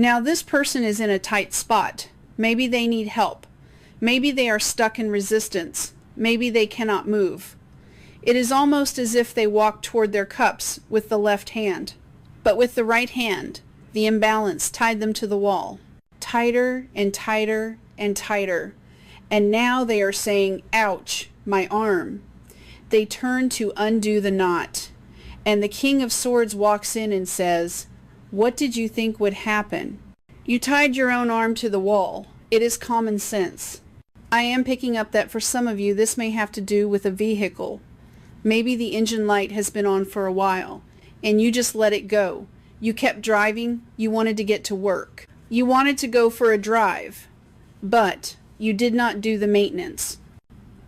Now this person is in a tight spot. Maybe they need help. Maybe they are stuck in resistance. Maybe they cannot move. It is almost as if they walk toward their cups with the left hand. But with the right hand, the imbalance tied them to the wall. Tighter and tighter and tighter. And now they are saying, ouch, my arm. They turn to undo the knot. And the King of Swords walks in and says, what did you think would happen? You tied your own arm to the wall. It is common sense. I am picking up that for some of you this may have to do with a vehicle. Maybe the engine light has been on for a while, and you just let it go. You kept driving. You wanted to get to work. You wanted to go for a drive, but you did not do the maintenance.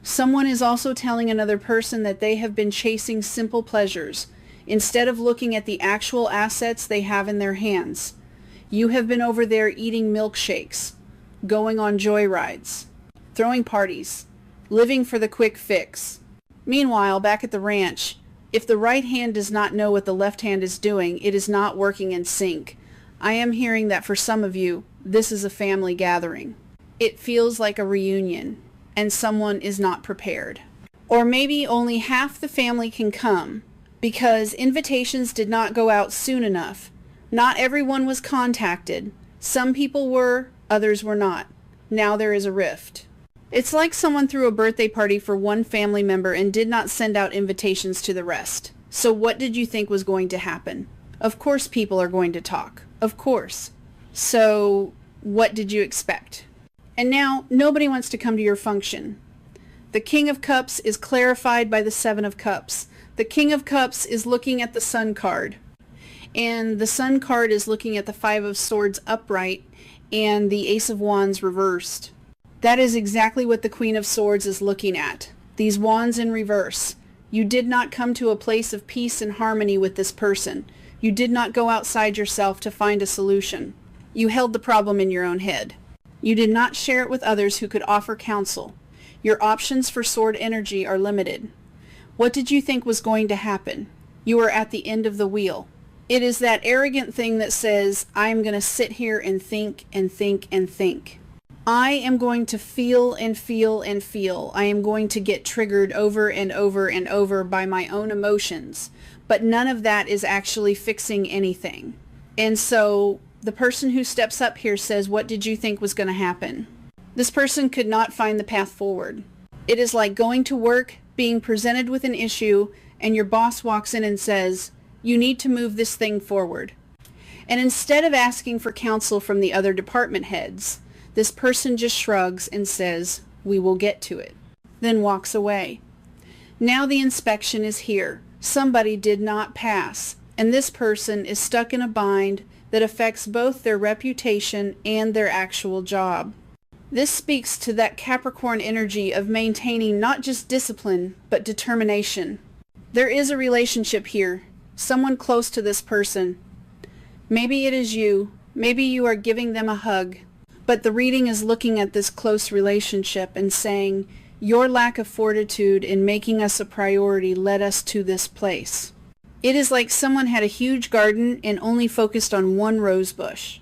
Someone is also telling another person that they have been chasing simple pleasures instead of looking at the actual assets they have in their hands. You have been over there eating milkshakes, going on joyrides, throwing parties, living for the quick fix. Meanwhile, back at the ranch, if the right hand does not know what the left hand is doing, it is not working in sync. I am hearing that for some of you, this is a family gathering. It feels like a reunion, and someone is not prepared. Or maybe only half the family can come, because invitations did not go out soon enough. Not everyone was contacted. Some people were, others were not. Now there is a rift. It's like someone threw a birthday party for one family member and did not send out invitations to the rest. So what did you think was going to happen? Of course people are going to talk. Of course. So what did you expect? And now nobody wants to come to your function. The King of Cups is clarified by the Seven of Cups. The King of Cups is looking at the Sun card. And the Sun card is looking at the Five of Swords upright and the Ace of Wands reversed. That is exactly what the Queen of Swords is looking at. These wands in reverse. You did not come to a place of peace and harmony with this person. You did not go outside yourself to find a solution. You held the problem in your own head. You did not share it with others who could offer counsel. Your options for sword energy are limited. What did you think was going to happen? You are at the end of the wheel. It is that arrogant thing that says, I'm going to sit here and think and think and think. I am going to feel and feel and feel. I am going to get triggered over and over and over by my own emotions. But none of that is actually fixing anything. And so the person who steps up here says, what did you think was going to happen? This person could not find the path forward. It is like going to work, being presented with an issue, and your boss walks in and says, you need to move this thing forward. And instead of asking for counsel from the other department heads, this person just shrugs and says, we will get to it, then walks away. Now the inspection is here. Somebody did not pass, and this person is stuck in a bind that affects both their reputation and their actual job. This speaks to that Capricorn energy of maintaining not just discipline, but determination. There is a relationship here, someone close to this person. Maybe it is you. Maybe you are giving them a hug. But the reading is looking at this close relationship and saying, your lack of fortitude in making us a priority led us to this place. It is like someone had a huge garden and only focused on one rose bush.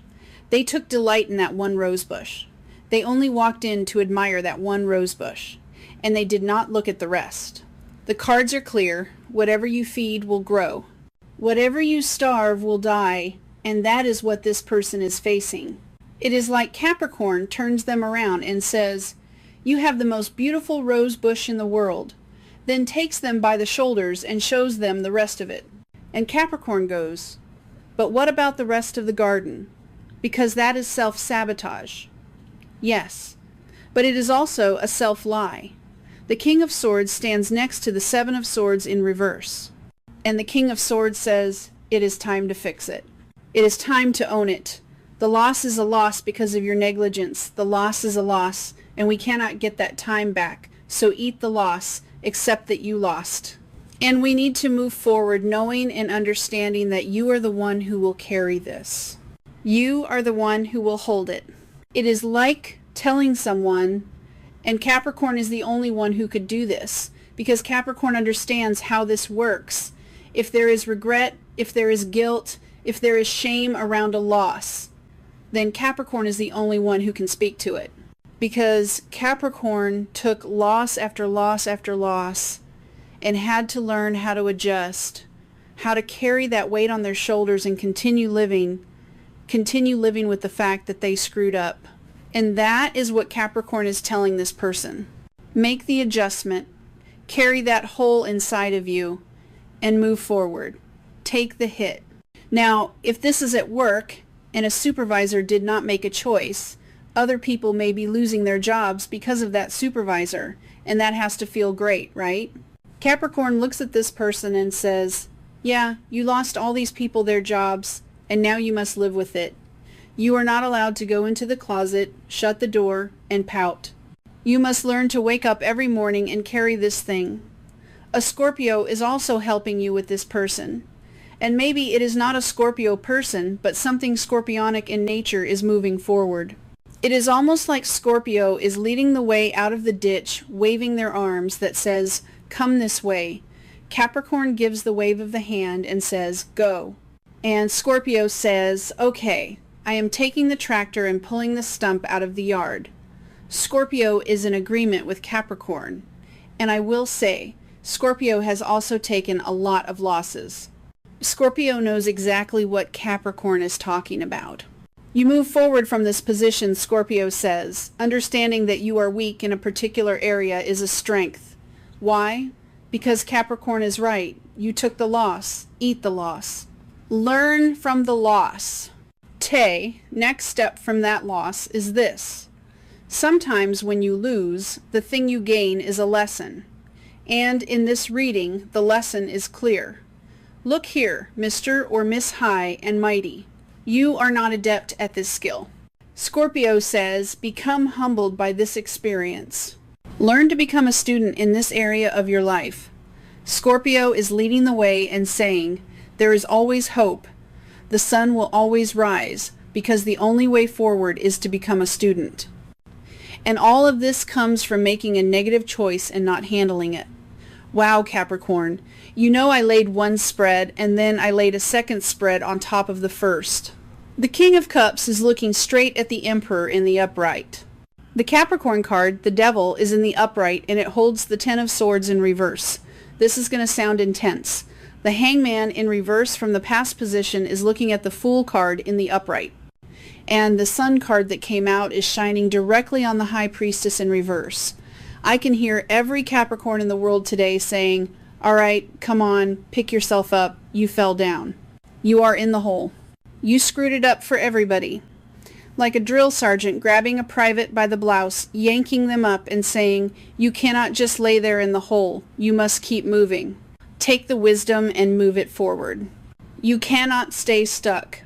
They took delight in that one rose bush. They only walked in to admire that one rose bush, and they did not look at the rest. The cards are clear. Whatever you feed will grow. Whatever you starve will die, and that is what this person is facing. It is like Capricorn turns them around and says, you have the most beautiful rose bush in the world, then takes them by the shoulders and shows them the rest of it. And Capricorn goes, but what about the rest of the garden? Because that is self-sabotage. Yes, but it is also a self-lie. The King of Swords stands next to the Seven of Swords in reverse. And the King of Swords says, it is time to fix it. It is time to own it. The loss is a loss because of your negligence. The loss is a loss, and we cannot get that time back. So eat the loss, accept that you lost. And we need to move forward knowing and understanding that you are the one who will carry this. You are the one who will hold it. It is like telling someone, and Capricorn is the only one who could do this, because Capricorn understands how this works. If there is regret, if there is guilt, if there is shame around a loss, then Capricorn is the only one who can speak to it. Because Capricorn took loss after loss after loss and had to learn how to adjust, how to carry that weight on their shoulders and continue living with the fact that they screwed up. And that is what Capricorn is telling this person. Make the adjustment, carry that hole inside of you, and move forward. Take the hit. Now, if this is at work and a supervisor did not make a choice, other people may be losing their jobs because of that supervisor, and that has to feel great, right? Capricorn looks at this person and says, yeah, you lost all these people their jobs, and now you must live with it. You are not allowed to go into the closet, shut the door, and pout. You must learn to wake up every morning and carry this thing. A Scorpio is also helping you with this person. And maybe it is not a Scorpio person, but something scorpionic in nature is moving forward. It is almost like Scorpio is leading the way out of the ditch, waving their arms that says, come this way. Capricorn gives the wave of the hand and says, go. And Scorpio says, okay, I am taking the tractor and pulling the stump out of the yard. Scorpio is in agreement with Capricorn. And I will say, Scorpio has also taken a lot of losses. Scorpio knows exactly what Capricorn is talking about. You move forward from this position, Scorpio says, understanding that you are weak in a particular area is a strength. Why? Because Capricorn is right. You took the loss. Eat the loss. Learn from the loss. Next step from that loss is this. Sometimes when you lose, the thing you gain is a lesson. And in this reading, the lesson is clear. Look here, Mr. or Miss High and Mighty. You are not adept at this skill. Scorpio says, become humbled by this experience. Learn to become a student in this area of your life. Scorpio is leading the way and saying, there is always hope. The sun will always rise, because the only way forward is to become a student. And all of this comes from making a negative choice and not handling it. Wow, Capricorn, you know I laid one spread and then I laid a second spread on top of the first. The King of Cups is looking straight at the Emperor in the upright. The Capricorn card, the Devil, is in the upright and it holds the Ten of Swords in reverse. This is going to sound intense. The Hangman in reverse from the past position is looking at the Fool card in the upright. And the Sun card that came out is shining directly on the High Priestess in reverse. I can hear every Capricorn in the world today saying, all right, come on, pick yourself up, you fell down. You are in the hole. You screwed it up for everybody. Like a drill sergeant grabbing a private by the blouse, yanking them up and saying, you cannot just lay there in the hole, you must keep moving. Take the wisdom and move it forward. You cannot stay stuck.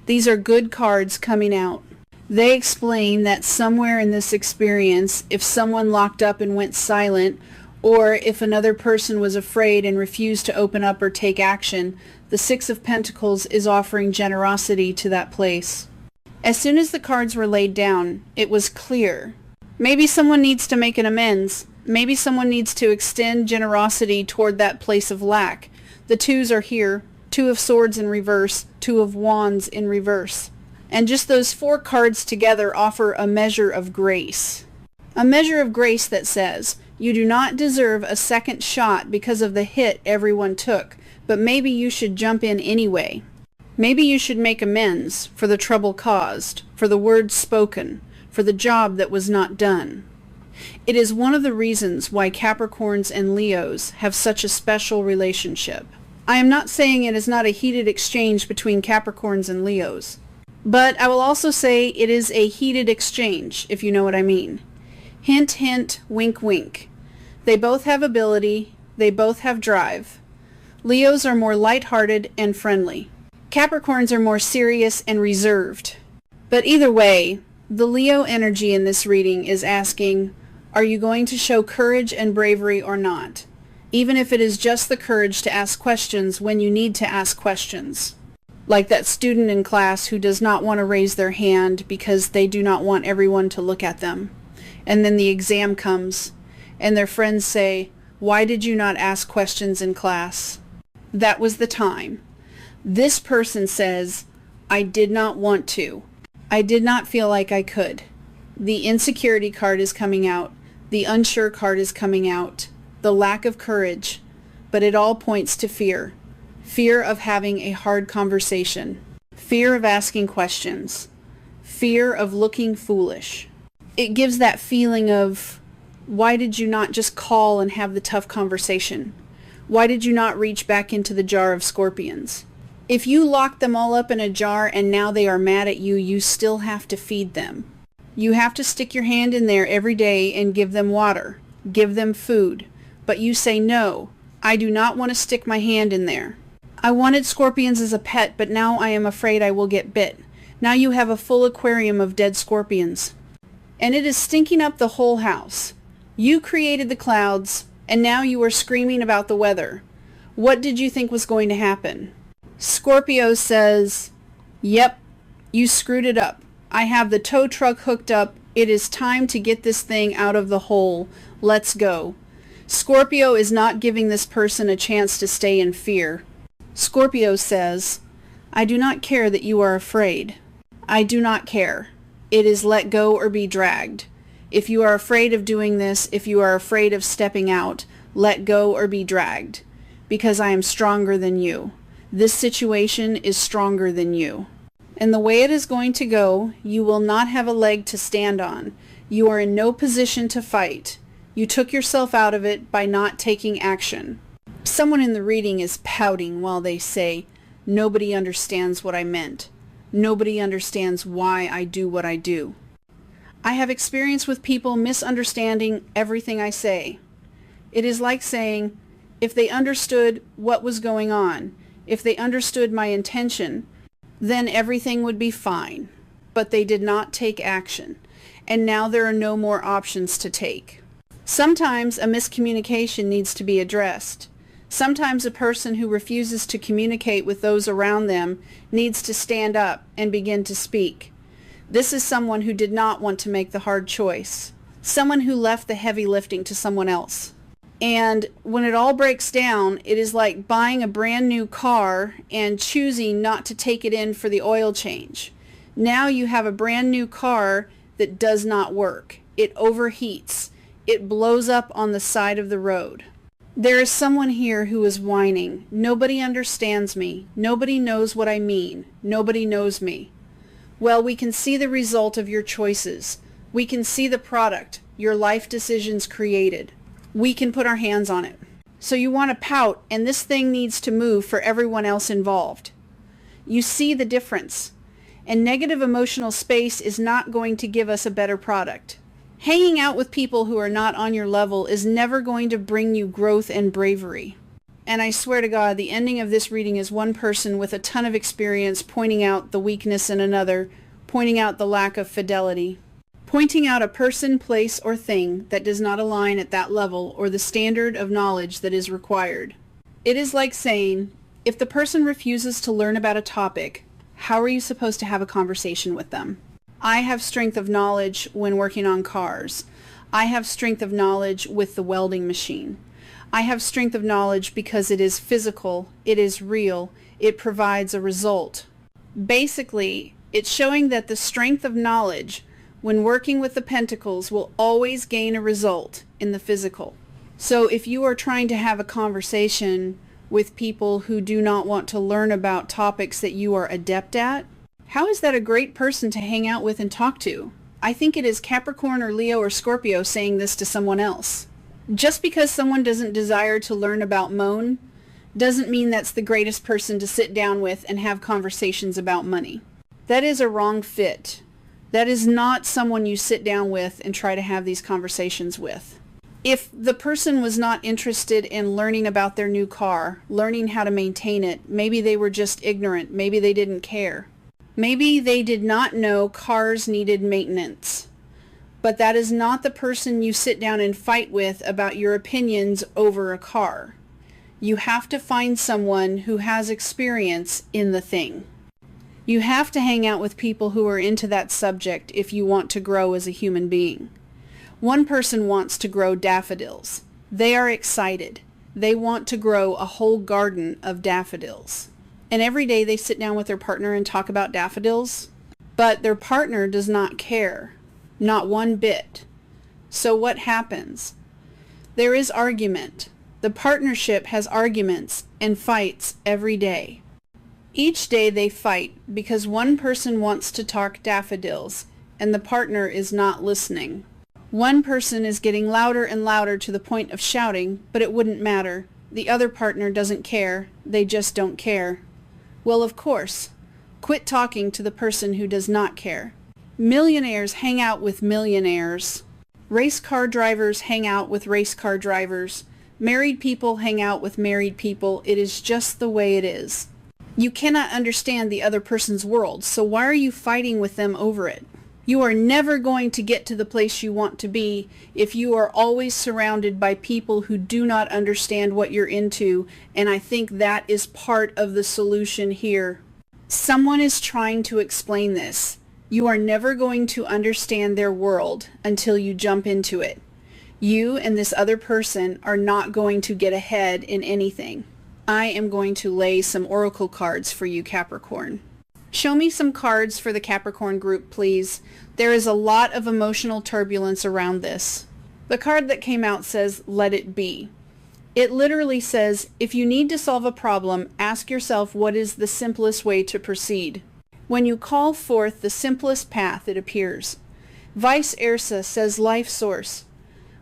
These are good cards coming out. They explain that somewhere in this experience, if someone locked up and went silent, or if another person was afraid and refused to open up or take action, the Six of Pentacles is offering generosity to that place. As soon as the cards were laid down, it was clear. Maybe someone needs to make an amends. Maybe someone needs to extend generosity toward that place of lack. The twos are here. Two of Swords in reverse, Two of Wands in reverse. And just those four cards together offer a measure of grace. A measure of grace that says, you do not deserve a second shot because of the hit everyone took, but maybe you should jump in anyway. Maybe you should make amends for the trouble caused, for the words spoken, for the job that was not done. It is one of the reasons why Capricorns and Leos have such a special relationship. I am not saying it is not a heated exchange between Capricorns and Leos, but I will also say it is a heated exchange, if you know what I mean. Hint, hint, wink, wink. They both have ability, they both have drive. Leos are more lighthearted and friendly. Capricorns are more serious and reserved. But either way, the Leo energy in this reading is asking, are you going to show courage and bravery or not? Even if it is just the courage to ask questions when you need to ask questions. Like that student in class who does not want to raise their hand because they do not want everyone to look at them. And then the exam comes, and their friends say, why did you not ask questions in class? That was the time. This person says, I did not want to. I did not feel like I could. The insecurity card is coming out. The unsure card is coming out. The lack of courage. But it all points to fear. Fear of having a hard conversation. Fear of asking questions. Fear of looking foolish. It gives that feeling of, why did you not just call and have the tough conversation? Why did you not reach back into the jar of scorpions? If you lock them all up in a jar and now they are mad at you, you still have to feed them. You have to stick your hand in there every day and give them water, give them food. But you say, no, I do not want to stick my hand in there. I wanted scorpions as a pet, but now I am afraid I will get bit. Now you have a full aquarium of dead scorpions. And it is stinking up the whole house. You created the clouds, and now you are screaming about the weather. What did you think was going to happen? Scorpio says, yep, you screwed it up. I have the tow truck hooked up. It is time to get this thing out of the hole. Let's go. Scorpio is not giving this person a chance to stay in fear. Scorpio says, I do not care that you are afraid. I do not care. It is let go or be dragged. If you are afraid of doing this, if you are afraid of stepping out, let go or be dragged. Because I am stronger than you. This situation is stronger than you. And the way it is going to go, you will not have a leg to stand on. You are in no position to fight. You took yourself out of it by not taking action. Someone in the reading is pouting while they say, nobody understands what I meant. Nobody understands why I do what I do. I have experience with people misunderstanding everything I say. It is like saying, if they understood what was going on, if they understood my intention, then everything would be fine. But they did not take action, and now there are no more options to take. Sometimes a miscommunication needs to be addressed. Sometimes a person who refuses to communicate with those around them needs to stand up and begin to speak. This is someone who did not want to make the hard choice. Someone who left the heavy lifting to someone else. And when it all breaks down, it is like buying a brand new car and choosing not to take it in for the oil change. Now you have a brand new car that does not work. It overheats. It blows up on the side of the road. There is someone here who is whining. Nobody understands me. Nobody knows what I mean. Nobody knows me. Well, we can see the result of your choices. We can see the product, your life decisions created. We can put our hands on it. So you want to pout, and this thing needs to move for everyone else involved. You see the difference. And negative emotional space is not going to give us a better product. Hanging out with people who are not on your level is never going to bring you growth and bravery. And I swear to God, the ending of this reading is one person with a ton of experience pointing out the weakness in another, pointing out the lack of fidelity, pointing out a person, place, or thing that does not align at that level or the standard of knowledge that is required. It is like saying, if the person refuses to learn about a topic, how are you supposed to have a conversation with them? I have strength of knowledge when working on cars. I have strength of knowledge with the welding machine. I have strength of knowledge because it is physical, it is real, it provides a result. Basically, it's showing that the strength of knowledge when working with the pentacles will always gain a result in the physical. So if you are trying to have a conversation with people who do not want to learn about topics that you are adept at, how is that a great person to hang out with and talk to? I think it is Capricorn or Leo or Scorpio saying this to someone else. Just because someone doesn't desire to learn about Moan doesn't mean that's the greatest person to sit down with and have conversations about money. That is a wrong fit. That is not someone you sit down with and try to have these conversations with. If the person was not interested in learning about their new car, learning how to maintain it, maybe they were just ignorant, maybe they didn't care. Maybe they did not know cars needed maintenance. But that is not the person you sit down and fight with about your opinions over a car. You have to find someone who has experience in the thing. You have to hang out with people who are into that subject if you want to grow as a human being. One person wants to grow daffodils. They are excited. They want to grow a whole garden of daffodils. And every day they sit down with their partner and talk about daffodils. but their partner does not care, not one bit. So what happens? There is argument. The partnership has arguments and fights every day. Each day they fight because one person wants to talk daffodils and the partner is not listening. One person is getting louder and louder to the point of shouting, but it wouldn't matter. The other partner doesn't care. They just don't care. Well, of course. Quit talking to the person who does not care. Millionaires hang out with millionaires. Race car drivers hang out with race car drivers. Married people hang out with married people. It is just the way it is. You cannot understand the other person's world, so why are you fighting with them over it? You are never going to get to the place you want to be if you are always surrounded by people who do not understand what you're into, and I think that is part of the solution here. Someone is trying to explain this. You are never going to understand their world until you jump into it. You and this other person are not going to get ahead in anything. I am going to lay some oracle cards for you, Capricorn. Show me some cards for the Capricorn group, please. There is a lot of emotional turbulence around this. The card that came out says, let it be. It literally says, if you need to solve a problem, ask yourself what is the simplest way to proceed. When you call forth the simplest path, it appears. Vice versa says life source.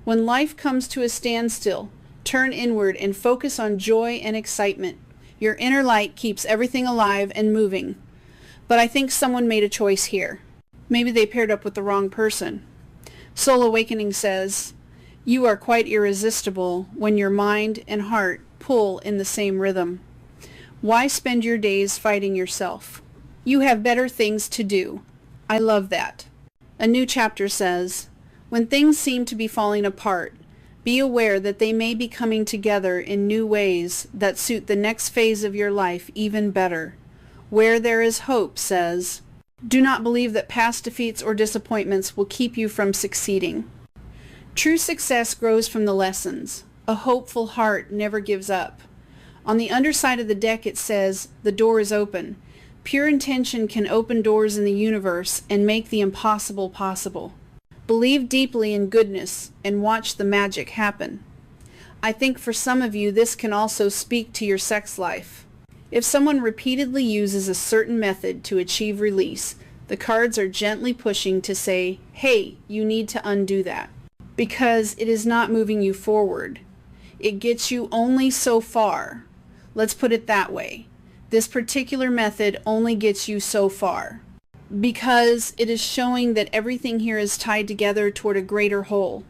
When life comes to a standstill, turn inward and focus on joy and excitement. Your inner light keeps everything alive and moving. But I think someone made a choice here. Maybe they paired up with the wrong person. Soul Awakening says, you are quite irresistible when your mind and heart pull in the same rhythm. Why spend your days fighting yourself? You have better things to do. I love that. A new chapter says, when things seem to be falling apart, be aware that they may be coming together in new ways that suit the next phase of your life even better. Where there is hope says, do not believe that past defeats or disappointments will keep you from succeeding. True success grows from the lessons. A hopeful heart never gives up. On the underside of the deck it says, the door is open. Pure intention can open doors in the universe and make the impossible possible. Believe deeply in goodness and watch the magic happen. I think for some of you this can also speak to your sex life. If someone repeatedly uses a certain method to achieve release, the cards are gently pushing to say, hey, you need to undo that. Because it is not moving you forward. It gets you only so far. Let's put it that way. This particular method only gets you so far. Because it is showing that everything here is tied together toward a greater whole.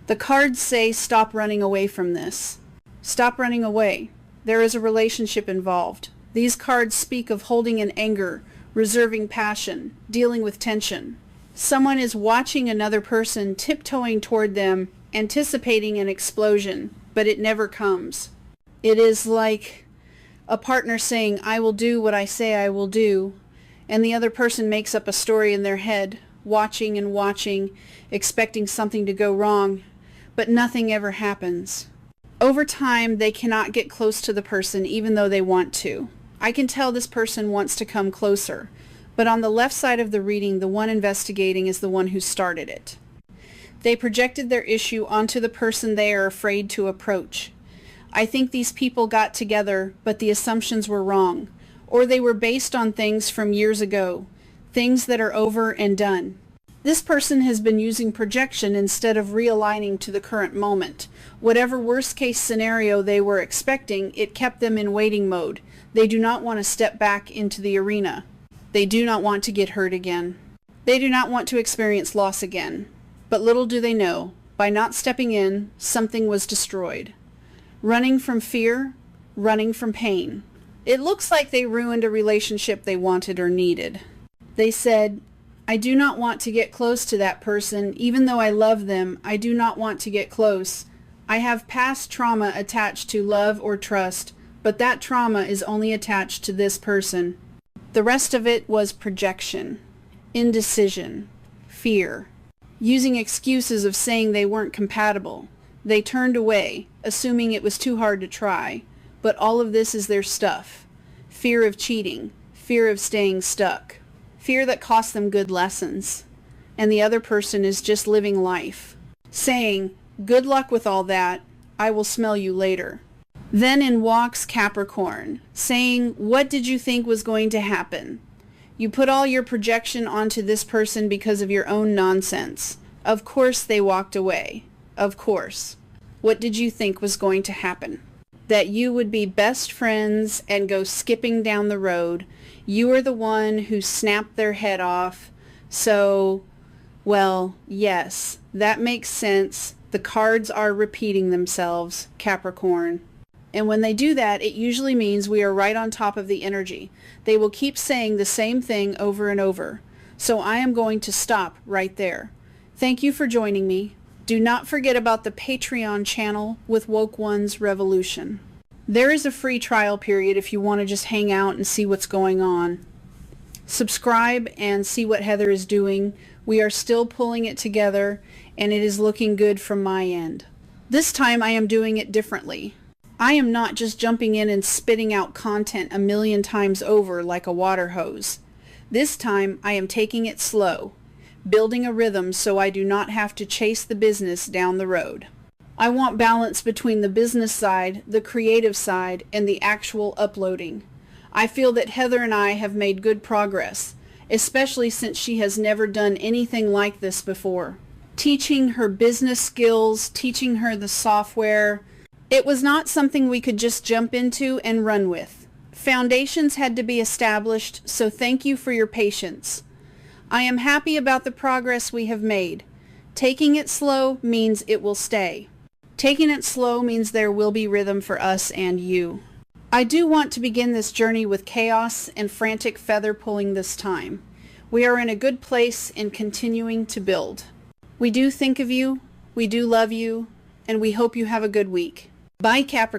The cards say stop running away from this. Stop running away. There is a relationship involved. These cards speak of holding in anger, reserving passion, dealing with tension. Someone is watching another person tiptoeing toward them, anticipating an explosion, but it never comes. It is like a partner saying, I will do what I say I will do, and the other person makes up a story in their head, watching and watching, expecting something to go wrong, but nothing ever happens. Over time, they cannot get close to the person even though they want to. I can tell this person wants to come closer, but on the left side of the reading, the one investigating is the one who started it. They projected their issue onto the person they are afraid to approach. I think these people got together, but the assumptions were wrong, or they were based on things from years ago, things that are over and done. This person has been using projection instead of realigning to the current moment. Whatever worst-case scenario they were expecting, it kept them in waiting mode. They do not want to step back into the arena. They do not want to get hurt again. They do not want to experience loss again. But little do they know, by not stepping in, something was destroyed. Running from fear, running from pain. It looks like they ruined a relationship they wanted or needed. They said, I do not want to get close to that person. Even though I love them, I do not want to get close. I have past trauma attached to love or trust, but that trauma is only attached to this person. The rest of it was projection, indecision, fear, using excuses of saying they weren't compatible. They turned away, assuming it was too hard to try. But all of this is their stuff. Fear of cheating, fear of staying stuck, fear that costs them good lessons. And the other person is just living life, saying, good luck with all that, I will smell you later. Then in walks Capricorn, saying, what did you think was going to happen? You put all your projection onto this person because of your own nonsense. Of course they walked away. Of course. What did you think was going to happen? That you would be best friends and go skipping down the road. You are the one who snapped their head off. So, well, yes, that makes sense. The cards are repeating themselves, Capricorn. And when they do that, it usually means we are right on top of the energy. They will keep saying the same thing over and over. So I am going to stop right there. Thank you for joining me. Do not forget about the Patreon channel with Woke.Ones.Revolution. There is a free trial period if you want to just hang out and see what's going on. Subscribe and see what Heather is doing. We are still pulling it together, and it is looking good from my end. This time I am doing it differently. I am not just jumping in and spitting out content a million times over like a water hose. This time I am taking it slow, building a rhythm so I do not have to chase the business down the road. I want balance between the business side, the creative side, and the actual uploading. I feel that Heather and I have made good progress, especially since she has never done anything like this before. Teaching her business skills, teaching her the software. It was not something we could just jump into and run with. Foundations had to be established, so thank you for your patience. I am happy about the progress we have made. Taking it slow means it will stay. Taking it slow means there will be rhythm for us and you. I do want to begin this journey with chaos and frantic feather pulling this time. We are in a good place in continuing to build. We do think of you, we do love you, and we hope you have a good week. Bye, Capricorn.